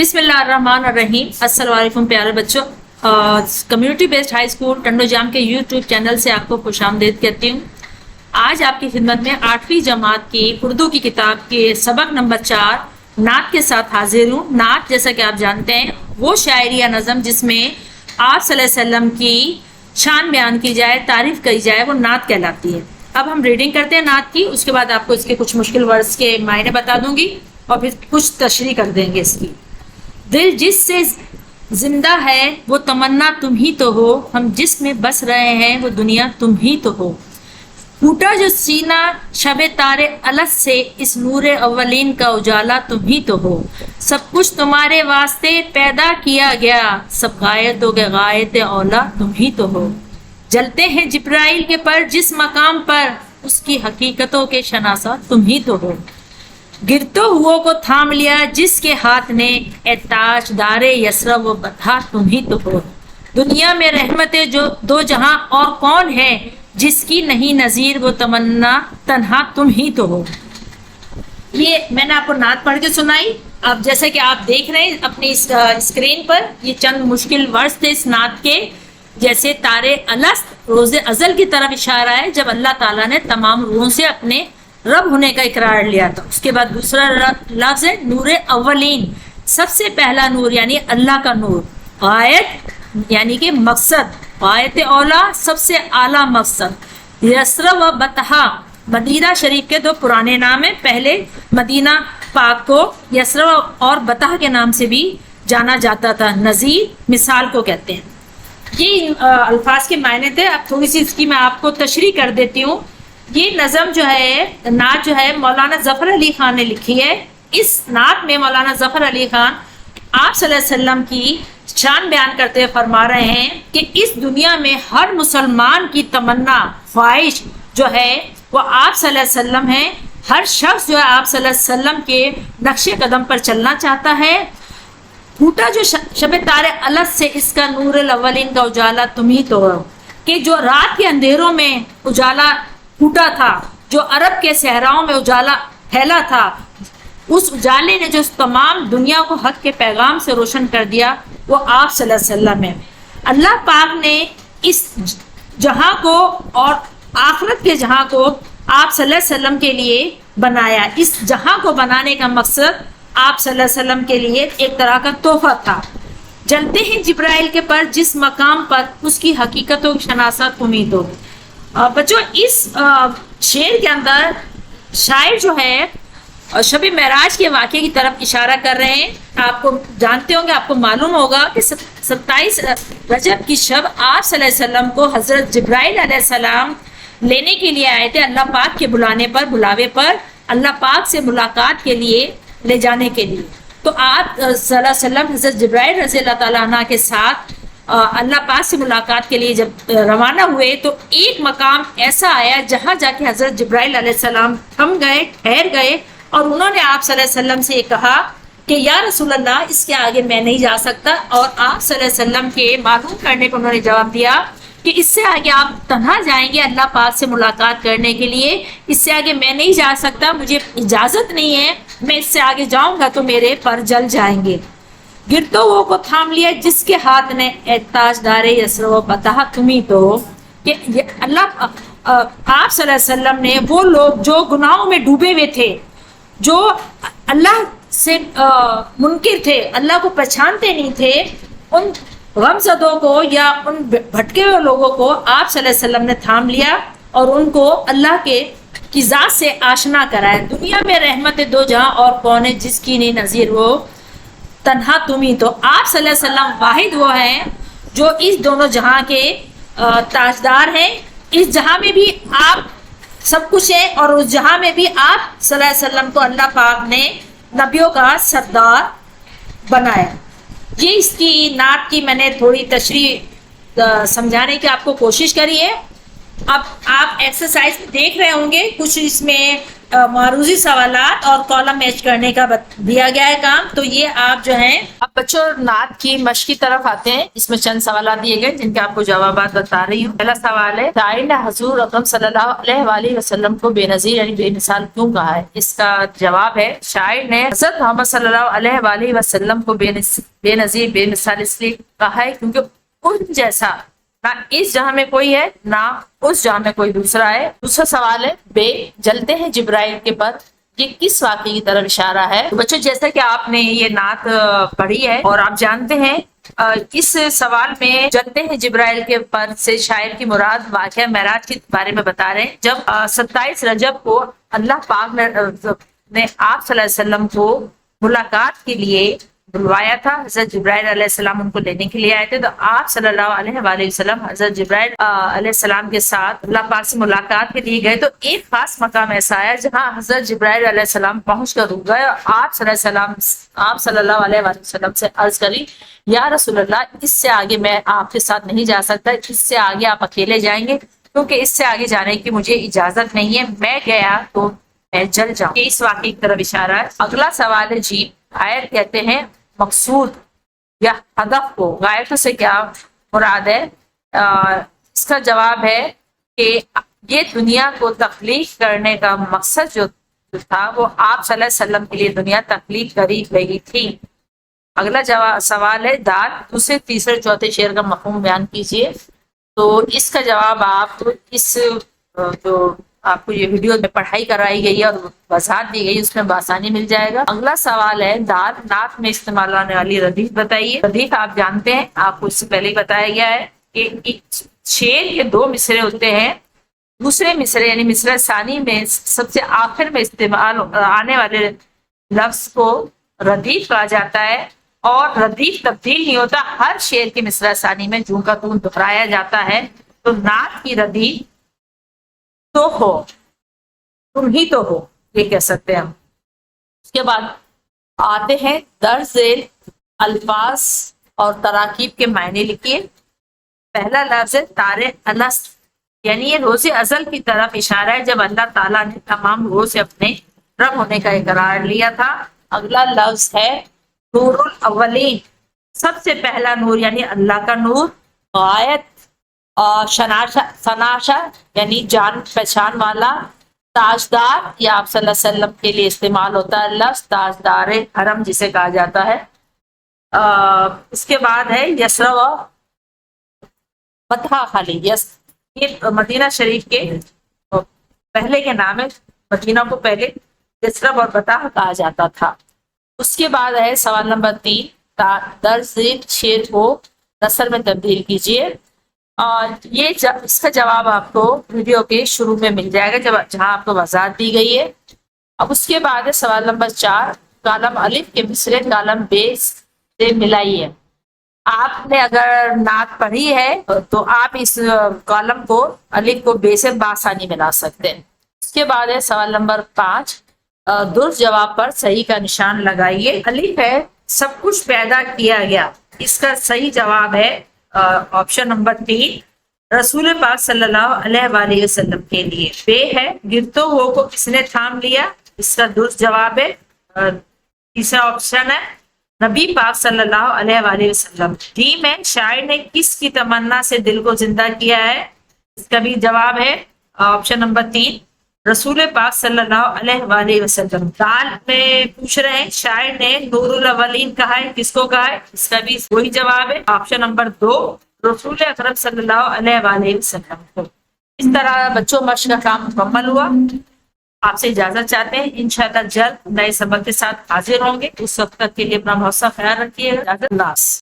بسم اللہ الرحمن الرحیم۔ السلام علیکم پیارے بچوں، community based high school Tando Jam کے یوٹیوب چینل سے آپ کو خوش آمدید کہتی ہوں۔ آج آپ کی خدمت میں 8ویں جماعت کی اردو کی کتاب کے سبق نمبر 4 نعت کے ساتھ حاضر ہوں۔ نعت جیسا کہ آپ جانتے ہیں وہ شاعری یا نظم جس میں آپ صلی اللہ علیہ وسلم کی شان بیان کی جائے، تعریف کی جائے، وہ نعت کہلاتی ہے۔ اب ہم ریڈنگ کرتے ہیں نعت کی، اس کے بعد آپ کو اس کے کچھ مشکل ورڈز کے معنی بتا دوں گی اور پھر کچھ تشریح کر دیں گے اس کی۔ دل جس سے زندہ ہے وہ تمنا تم ہی تو ہو، ہم جس میں بس رہے ہیں وہ دنیا تم ہی تو ہو۔ ٹوٹا جو سینہ شب تارے الس سے، اس نور اولین کا اجالا تم ہی تو ہو۔ سب کچھ تمہارے واسطے پیدا کیا گیا، سب غائب ہو گئے غایت اولا تم ہی تو ہو۔ جلتے ہیں جبرائیل کے پر جس مقام پر، اس کی حقیقتوں کے شناسا تم ہی تو ہو۔ گرتوں ہو کو تھام لیا جس کے ہاتھ نے، اے تاج دار یسرب و بطحا تم ہی تو ہو۔ دنیا میں رحمت جو دو جہاں اور کون ہے، جس کی نہیں نظیر وہ تمنا تنہا تم ہی تو ہو۔ یہ میں نے آپ کو نعت پڑھ کے سنائی۔ اب جیسے کہ آپ دیکھ رہے ہیں اپنی اسکرین پر، یہ چند مشکل ورڈز تھے اس نعت کے، جیسے تارے الست، روز ازل کی طرف اشارہ ہے جب اللہ تعالیٰ نے تمام روحوں سے اپنے رب ہونے کا اقرار لیا تھا۔ اس کے بعد دوسرا لفظ ہے نور اولین، سب سے پہلا نور یعنی اللہ کا نور۔ غایت یعنی کہ مقصد، غایت اولا سب سے اعلیٰ مقصد۔ یسرب و بطحا مدینہ شریف کے دو پرانے نام ہیں، پہلے مدینہ پاک کو یسرب اور بطحا کے نام سے بھی جانا جاتا تھا، نظیر مثال کو کہتے ہیں۔ یہ الفاظ کے معنی تھے۔ اب تھوڑی سی اس کی میں آپ کو تشریح کر دیتی ہوں۔ یہ نظم جو ہے، نعت جو ہے مولانا ظفر علی خان نے لکھی ہے۔ اس نعت میں مولانا ظفر علی خان آپ صلی اللہ علیہ وسلم کی شان بیان کرتے ہوئے فرما رہے ہیں کہ اس دنیا میں ہر مسلمان کی تمنا، خواہش جو ہے وہ آپ صلی اللہ علیہ وسلم ہے۔ ہر شخص جو ہے آپ صلی اللہ علیہ وسلم کے نقش قدم پر چلنا چاہتا ہے۔ ٹوٹا جو شب تارے الست سے، اس کا نور الاولین کا اجالا تم ہی تو ہو، کہ جو رات کے اندھیروں میں اجالا ٹوٹا تھا، جو عرب کے صحراؤں میں اجالا پھیلا تھا، اس اجالے نے جو تمام دنیا کو حق کے پیغام سے روشن کر دیا، وہ آپ صلی اللہ علیہ وسلم ہے۔ اللہ پاک نے اس جہاں کو اور آخرت کے جہاں کو آپ صلی اللہ علیہ وسلم کے لیے بنایا۔ اس جہاں کو بنانے کا مقصد آپ صلی اللہ علیہ وسلم کے لیے ایک طرح کا تحفہ تھا۔ جلتے ہیں جبرائیل کے پر جس مقام پر، اس کی حقیقتوں کی شناست امید ہو۔ بچوں اس شعر کے اندر شاعر جو ہے شب معراج کے واقعے کی طرف اشارہ کر رہے ہیں۔ آپ کو جانتے ہوں گے، آپ کو معلوم ہوگا کہ 27 رجب کی شب آپ صلی اللہ علیہ وسلم کو حضرت جبرائیل علیہ السلام لینے کے لیے آئے تھے، اللہ پاک کے بلاوے پر اللہ پاک سے ملاقات کے لیے لے جانے کے لیے۔ تو آپ صلی اللہ علیہ وسلم حضرت جبرائیل رضی اللہ تعالیٰ عنہ کے ساتھ اللہ پاک سے ملاقات کے لیے جب روانہ ہوئے تو ایک مقام ایسا آیا جہاں جا کے حضرت جبرائیل علیہ السلام تھم گئے، ٹھہر گئے، اور انہوں نے آپ صلی اللہ علیہ وسلم سے یہ کہا کہ یا رسول اللہ، اس کے آگے میں نہیں جا سکتا۔ اور آپ صلی اللہ علیہ وسلم کے معلوم کرنے پر انہوں نے جواب دیا کہ اس سے آگے آپ تنہا جائیں گے اللہ پاک سے ملاقات کرنے کے لیے، اس سے آگے میں نہیں جا سکتا، مجھے اجازت نہیں ہے، میں اس سے آگے جاؤں گا تو میرے پر جل جائیں گے۔ گرتوں وہ کو تھام لیا جس کے ہاتھ نے، اے تاج دار یسرب و بطحا تم ہی تو ہو، کہ اللہ آپ صلی اللہ علیہ وسلم نے وہ لوگ جو گناہوں میں ڈوبے ہوئے تھے، جو اللہ سے منکر تھے، اللہ کو پہچانتے نہیں تھے، ان غم زدوں کو یا ان بھٹکے ہوئے لوگوں کو آپ صلی اللہ علیہ وسلم نے تھام لیا اور ان کو اللہ کی ذات سے آشنا کرایا۔ دنیا میں رحمت دو جہاں اور کون ہے، جس کی نہیں نظیر وہ تنہا تم ہی تو۔ آپ صلی اللہ علیہ وسلم واحد وہ ہیں جو اس دونوں جہاں کے تاجدار ہیں۔ اس جہاں میں بھی آپ سب کچھ ہیں اور اس جہاں میں بھی آپ صلی اللہ علیہ وسلم کو اللہ پاک نے نبیوں کا سردار بنایا۔ یہ اس کی نعت کی میں نے تھوڑی تشریح سمجھانے کی آپ کو کوشش کری ہے۔ اب آپ ایکسرسائز دیکھ رہے ہوں گے، کچھ اس میں معروضی سوالات اور کالم میچ کرنے کا دیا گیا ہے کام، تو یہ آپ جو ہیں اب بچوں نعت کی مشق کی طرف آتے ہیں۔ اس میں چند سوالات دیے گئے جن کے آپ کو جوابات بتا رہی ہوں۔ پہلا سوال ہے، شاعر نے حضور اکرم صلی اللہ علیہ وآلہ وسلم کو بے نظیر یعنی بے مثال کیوں کہا ہے؟ اس کا جواب ہے، شاعر نے حضرت محمد صلی اللہ علیہ وآلہ وسلم کو بے نظیر بے مثال اس لیے کہا ہے کیونکہ ان جیسا نہ اس جہاں میں کوئی ہے نہ اس جہاں میں کوئی دوسرا ہے۔ دوسرا سوال ہے، بے جلتے ہیں جبرائیل کے پر، یہ کس واقعے کی طرف اشارہ ہے؟ تو بچوں جیسا کہ آپ نے یہ نعت پڑھی ہے اور آپ جانتے ہیں اس سوال میں جلتے ہیں جبرائیل کے پر سے شاعر کی مراد واقعہ معراج کے بارے میں بتا رہے ہیں، جب 27 رجب کو اللہ پاک نے آپ صلی اللہ علیہ وسلم کو ملاقات کے لیے بلوایا تھا۔ حضرت جبرائیل علیہ السلام ان کو لینے کے لیے آئے تھے، تو آپ صلی اللہ علیہ وآلہ وسلم حضرت جبرائیل علیہ السلام کے ساتھ اللہ پاک سے ملاقات کے لیے گئے، تو ایک خاص مقام ایسا ہے جہاں حضرت جبرائیل علیہ السلام پہنچ کر رک گئے اور آپ صلی اللہ علیہ وآلہ وسلم سے عرض کری، یا رسول اللہ اس سے آگے میں آپ کے ساتھ نہیں جا سکتا، اس سے آگے آپ اکیلے جائیں گے کیونکہ اس سے آگے جانے کی مجھے اجازت نہیں ہے، میں گیا تو میں جل جاؤں۔ یہ اس واقعے کی طرف اشارہ ہے۔ اگلا سوال ہے، جی آیت کہتے ہیں مقصود یا ہدف کو، غائب سے کیا مراد ہے؟ اس کا جواب ہے کہ یہ دنیا کو تخلیق کرنے کا مقصد جو تھا وہ آپ صلی اللہ علیہ وسلم کے لیے دنیا تخلیق کری گئی تھی۔ اگلا سوال ہے، دال دوسرے تیسرے چوتھے شعر کا مفہوم بیان کیجیے۔ تو اس کا جواب آپ اس جو آپ کو یہ ویڈیو میں پڑھائی کرائی گئی ہے اور وضاحت دی گئی اس میں بآسانی مل جائے گا۔ اگلا سوال ہے، دال نعت میں استعمال ہونے والی ردیف بتائیے۔ ردیف آپ جانتے ہیں، آپ کو اس سے پہلے ہی بتایا گیا ہے کہ شعر کے 2 مصرے ہوتے ہیں، دوسرے مصرے یعنی مصرع ثانی میں سب سے آخر میں استعمال آنے والے لفظ کو ردیف کہا جاتا ہے، اور ردیف تبدیل نہیں ہوتا، ہر شعر کے مصرع ثانی میں جوں کا توں دہرایا جاتا ہے۔ تو نعت کی ردیف تو ہو، تم ہی تو ہو، یہ کہہ سکتے ہیں ہم۔ اس کے بعد آتے ہیں درج ذیل الفاظ اور تراکیب کے معنی لکھیے۔ پہلا لفظ ہے طارق الست، یعنی یہ روز ازل کی طرف اشارہ ہے جب اللہ تعالیٰ نے تمام روز سے اپنے رب ہونے کا اقرار لیا تھا۔ اگلا لفظ ہے نور الاولین، سب سے پہلا نور یعنی اللہ کا نور۔ غایت اور شناشا یعنی جان پہچان والا۔ تاجدار، یہ آپ صلی اللہ علیہ وسلم کے لیے استعمال ہوتا ہے لفظ تاجدار حرم جسے کہا جاتا ہے۔ اس کے بعد ہے یسرا و فتح خالی، یہ مدینہ شریف کے پہلے کے نام ہے، مدینہ کو پہلے یسرب اور فتح کہا جاتا تھا۔ اس کے بعد ہے سوال نمبر 3، درج ذیل شعر کو نثر میں تبدیل کیجیے۔ اور یہ اس کا جواب آپ کو ویڈیو کے شروع میں مل جائے گا جہاں آپ کو وضاحت دی گئی ہے۔ اب اس کے بعد ہے سوال نمبر 4، کالم الف کے مصرے کالم بے سے ملائیے۔ آپ نے اگر نعت پڑھی ہے تو آپ اس کالم کو الف کو بے سے بآسانی ملا سکتے ہیں۔ اس کے بعد ہے سوال نمبر 5، درست جواب پر صحیح کا نشان لگائیے۔ الف ہے سب کچھ پیدا کیا گیا، اس کا صحیح جواب ہے آپشن نمبر 3، رسول پاک صلی اللہ علیہ وآلہ وسلم کے لیے۔ بے ہے گرتے ہوئے کو کس نے تھام لیا، اس کا درست جواب ہے تیسرا آپشن ہے نبی پاک صلی اللہ علیہ وآلہ وسلم۔ ڈیم ہے شاعر نے کس کی تمنا سے دل کو زندہ کیا ہے، اس کا بھی جواب ہے آپشن نمبر 3، رسول پاک صلی اللہ علیہ وآلہ وسلم۔ دال میں پوچھ رہے ہیں شاعر نے نور الاولین کہا ہے، کس کو کہا ہے، اس کا بھی وہی جواب ہے آپشن نمبر 2، رسول اکرم صلی اللہ علیہ وآلہ وسلم کو۔ اس طرح بچوں مشق کا کام مکمل ہوا۔ آپ سے اجازت چاہتے ہیں، انشاءاللہ جلد نئے سبق کے ساتھ حاضر ہوں گے۔ اس وقت تک کے لیے اپنا بہت سا خیال رکھیے گا۔ اللہ حافظ۔